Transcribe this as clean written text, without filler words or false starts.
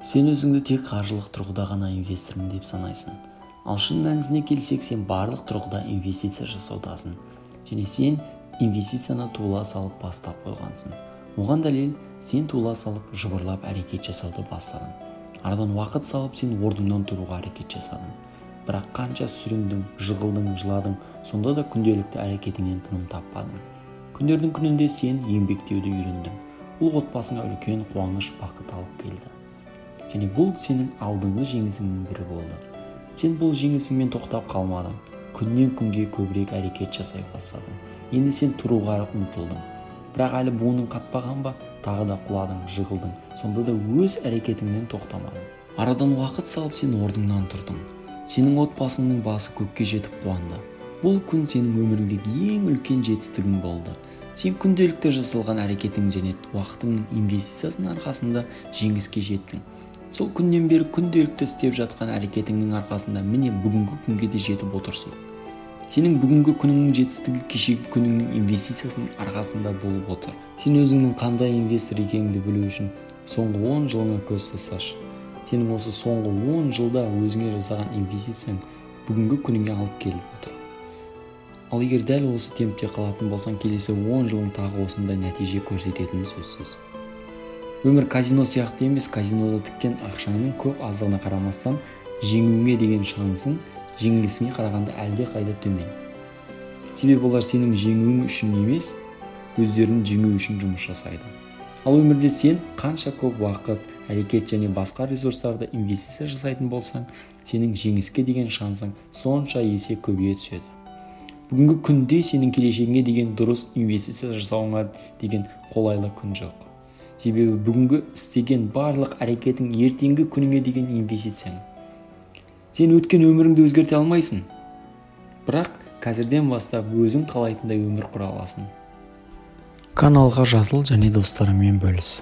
Сен өзіңді тек қаржылық тұрғыда ғана инвестормын деп санайсың. Ал шын мәнісіне келсек, сен барлық тұрғыда инвестиция жасаудасың. Және сен инвестицияны туыла салып бастап қойғансың. Оған дәлел, сен туыла салып жыбырлап әрекет жасауды бастадың. Арадан уақыт салып сен орныңнан тұруға әрекет жасадың. Бірақ қанша сүріндің, жығылдың, жыладың, сонда да күнделікті әрекетіңнен тыным таппадың. Күндердің күнінде сен еңбектеуді үйрендің. Бұл отбасыңа үлкен қуаныш, бақыт алып келді. Және бұл сенің алдыңғы жеңісіңнің бірі болды. Сен бұл жеңісіңмен тоқтап қалмадың. Күннен күнге көбірек әрекет жасай бастадың. Енді сен тұруға ұмтылдың. Бірақ әлі буының қатпаған ба, тағы да құладың, жығылдың. Сонда да өз әрекетіңнен тоқтамадың. Арадан уақыт салып сен орныңнан тұрдың. Сенің отбасыңның басы көкке жетіп қуанды. Бұл күн сенің өміріңдегі ең үлкен жетістігің болды. Сен күнделікті жасалған әрекетің және уақытыңның инвестициясының арқасында жеңіске жеттің. Сол күннен бері күнделікті істеп жатқан әрекетіңнің арқасында міне бүгінгі күнге де жетіп отырсың. Сенің бүгінгі күніңнің жетістігі кешегі күніңнің инвестициясының арқасында болып отыр. Сен өзіңнің қандай инвестор екеніңді білу үшін соңғы 10 жылыңа көз тасташы. Сенің осы соңғы 10 жылда өзіңе жасаған инвестицияң бүгінгі күніңе алып келіп отыр. Ал егер дәл осы темпте қалатын болсаң, келесі 10 жылың тағы осындай нәтиже көрсететіні сөзсіз. Өмір казино сияқты емес, казинода тіккен ақшаңның көп аздығына қарамастан, жеңуіңе деген шансың жеңілісіңе қарағанда әлде қайда төмен. Себебі олар сенің жеңуің үшін емес, өздерінің жеңу үшін жұмыс жасайды. Ал өмірде сен қанша көп уақыт, әрекет және басқа ресурстарды инвестиция жасайтын болсаң, сенің жеңіске деген шансың сонша есе көбейе түседі. Бүгінгі күнде сенің келешегіңе деген дұрыс инвестиция жасауыңа деген қолайлы күн жоқ. Себебі бүгінгі істеген барлық әрекетің ертеңгі күніңе деген инвестицияң. Сен өткен өміріңді өзгерте алмайсың. Бірақ қазірден бастап өзің қалайтындай өмір құра аласың. Каналға жазыл және достарыңмен бөліс.